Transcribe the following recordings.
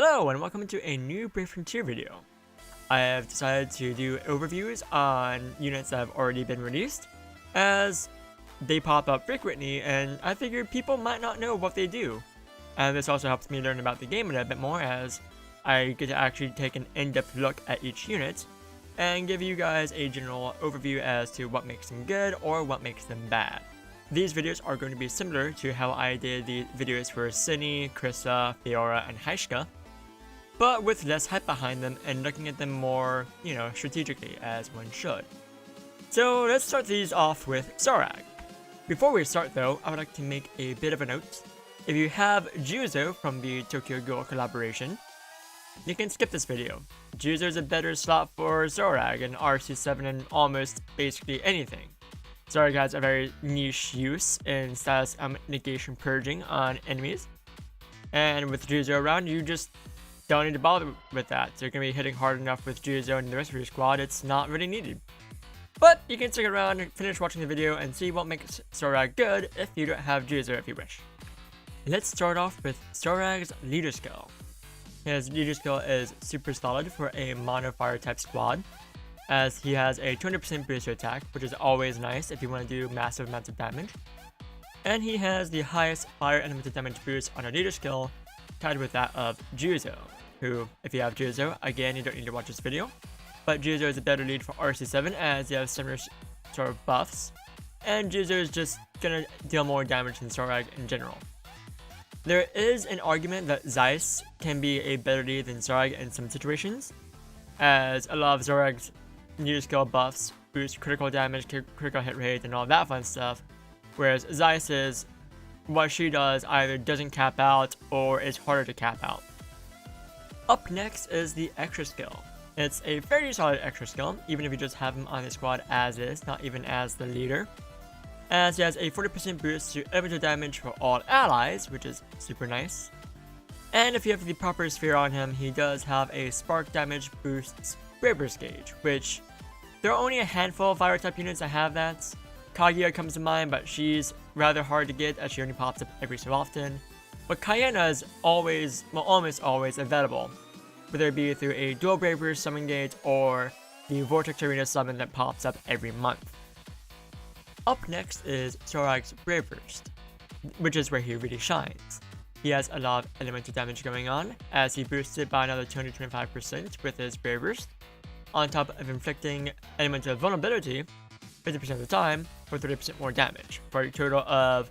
Hello and welcome to a new Brave Frontier video. I have decided to do overviews on units that have already been released, as they pop up frequently and I figured people might not know what they do. And this also helps me learn about the game a little bit more, as I get to actually take an in-depth look at each unit and give you guys a general overview as to what makes them good or what makes them bad. These videos are going to be similar to how I did the videos for Cinny, Krissa, Fiora, and Haishka, but with less hype behind them and looking at them more, strategically, as one should. So let's start these off with Czorag. Before we start though, I would like to make a bit of a note. If you have Juzo from the Tokyo Ghoul collaboration, you can skip this video. Juzo is a better slot for Czorag and RC7 and almost basically anything. Czorag has a very niche use in status negation purging on enemies, and with Juzo around, you just don't need to bother with that. So you're going to be hitting hard enough with Juzo and the rest of your squad, it's not really needed. But you can stick around and finish watching the video and see what makes Czorag good if you don't have Juzo if you wish. Let's start off with Czorag's leader skill. His leader skill is super solid for a mono fire type squad, as he has a 200% boost to attack, which is always nice if you want to do massive amounts of damage. And he has the highest fire elemental damage boost on a leader skill, tied with that of Juzo, who, if you have Juzo, again, you don't need to watch this video. But Juzo is a better lead for RC7 as you have similar sort of buffs, and Juzo is just gonna deal more damage than Czorag in general. There is an argument that Zeiss can be a better lead than Czorag in some situations, as a lot of Czorag's leader skill buffs boost critical damage, critical hit rate, and all that fun stuff, whereas Zeiss's, what she does either doesn't cap out or is harder to cap out. Up next is the extra skill. It's a fairly solid extra skill, even if you just have him on the squad as is, not even as the leader, as he has a 40% boost to elemental damage for all allies, which is super nice. And if you have the proper sphere on him, he does have a spark damage boosts Brave Burst gauge, which there are only a handful of fire type units that have that. Kaguya comes to mind, but she's rather hard to get as she only pops up every so often. But Kayena is always, almost always available, whether it be through a dual Brave Burst summon gauge or the Vortex Arena summon that pops up every month. Up next is Czorag's Brave Burst, which is where he really shines. He has a lot of elemental damage going on, as he boosted by another 225% with his Brave Burst, on top of inflicting elemental vulnerability 50% of the time for 30% more damage, for a total of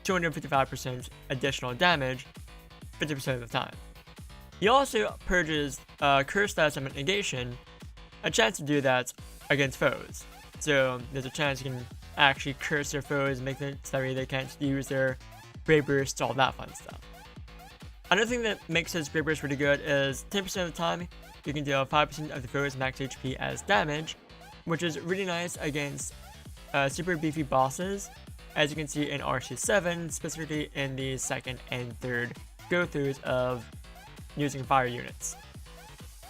255% additional damage 50% of the time. He also purges curse status element negation, a chance to do that against foes. So there's a chance you can actually curse their foes, make them so they can't use their Brave Burst, all that fun stuff. Another thing that makes his Brave Burst really good is 10% of the time you can deal 5% of the foe's max HP as damage, which is really nice against super beefy bosses, as you can see in RC7, specifically in the second and third go-throughs of using fire units.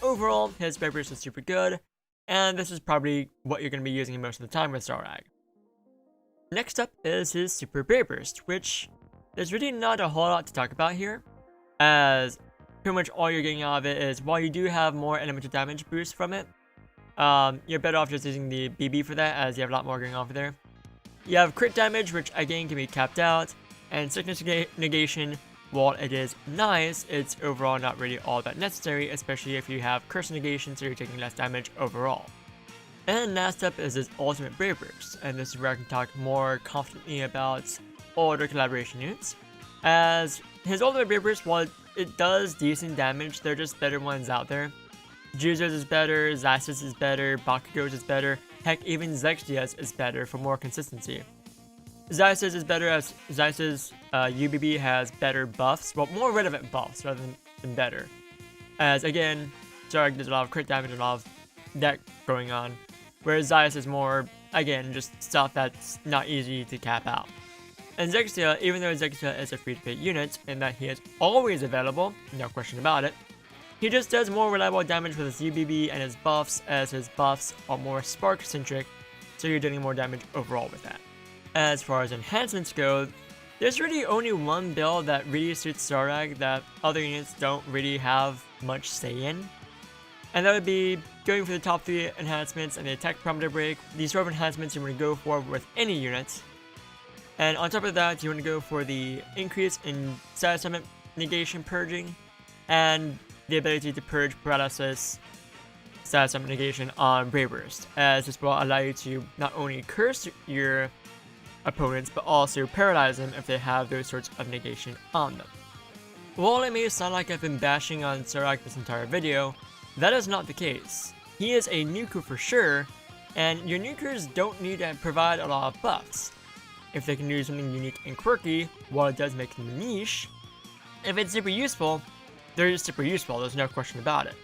Overall, his Brave Burst is super good, and this is probably what you're going to be using most of the time with Czorag. Next up is his Super Brave Burst, which there's really not a whole lot to talk about here, as pretty much all you're getting out of it is, while you do have more elemental damage boost from it, you're better off just using the BB for that, as you have a lot more going on there. You have crit damage, which again can be capped out, and sickness negation. While it is nice, it's overall not really all that necessary, especially if you have curse negation, so you're taking less damage overall. And last up is his ultimate Brave Burst, and this is where I can talk more confidently about older collaboration units, as his ultimate Brave Burst, while it does decent damage, there are just better ones out there. Juzo's is better, Zeiss's is better, Bakugo's is better, heck, even Zexia's is better for more consistency. Zeiss's is better as Zeiss's UBB has better buffs, well, more relevant buffs rather than better. As again, Czorag does a lot of crit damage and a lot of that going on, whereas Zeiss is more, again, just stuff that's not easy to cap out. And Zexia, even though Zexia is a free-to-play unit, in that he is always available, no question about it, he just does more reliable damage with his UBB and his buffs, as his buffs are more spark-centric, so you're doing more damage overall with that. As far as enhancements go, There's really only one build that really suits Czorag that other units don't really have much say in. And that would be going for the top 3 enhancements and the attack parameter break. These sort of enhancements you want to go for with any unit. And on top of that, you want to go for the increase in status summon negation purging and the ability to purge paralysis status summon negation on XRay Burst, as this will allow you to not only curse your opponents but also paralyze them if they have those sorts of negation on them. While it may sound like I've been bashing on Czorag this entire video, that is not the case. He is a nuker for sure, and your nukers don't need to provide a lot of buffs. If they can do something unique and quirky, while it does make them niche, if it's super useful, they're just super useful, there's no question about it.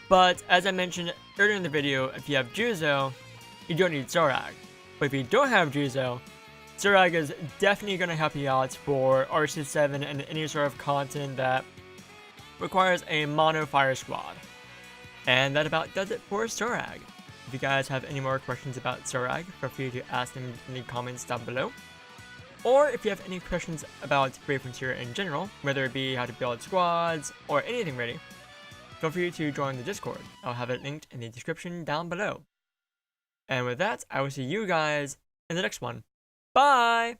But as I mentioned earlier in the video, if you have Juzo, you don't need Czorag. But if you don't have Juzo, Czorag is definitely going to help you out for RC7 and any sort of content that requires a mono fire squad. And that about does it for Czorag. If you guys have any more questions about Czorag, feel free to ask them in the comments down below. Or if you have any questions about Brave Frontier in general, whether it be how to build squads or anything really, feel free to join the Discord. I'll have it linked in the description down below. And with that, I will see you guys in the next one. Bye!